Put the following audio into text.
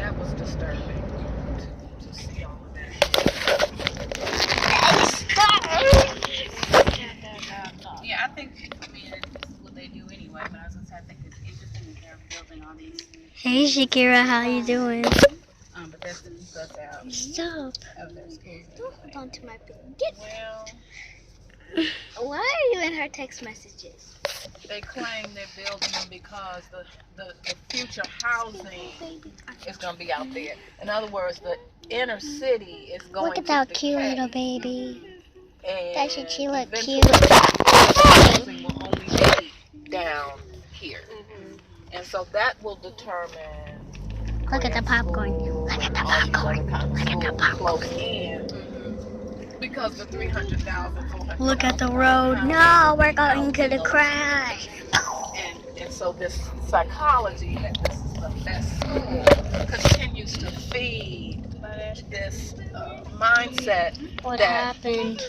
that was disturbing to see all of that. Yeah, I think, I mean, it's what they do anyway, but I was going to say, I think it's interesting that they're building all these. Hey Shakira, how you doing? But that's the bus out Stop. of their schools. Don't hold on to my bed. Well, Why are you in her text messages? they claim they're building them because the future housing is going to be out there. In other words, the inner city is going Look at to that decay, cute little baby. and Doesn't she look eventually cute? housing will only be down here. And so that will determine Look at the popcorn. Look at the popcorn. Look at the popcorn. close in because the 300,000. Look at the road. No, we're going to the crash. And so this psychology that this school continues to feed this mindset What that happened?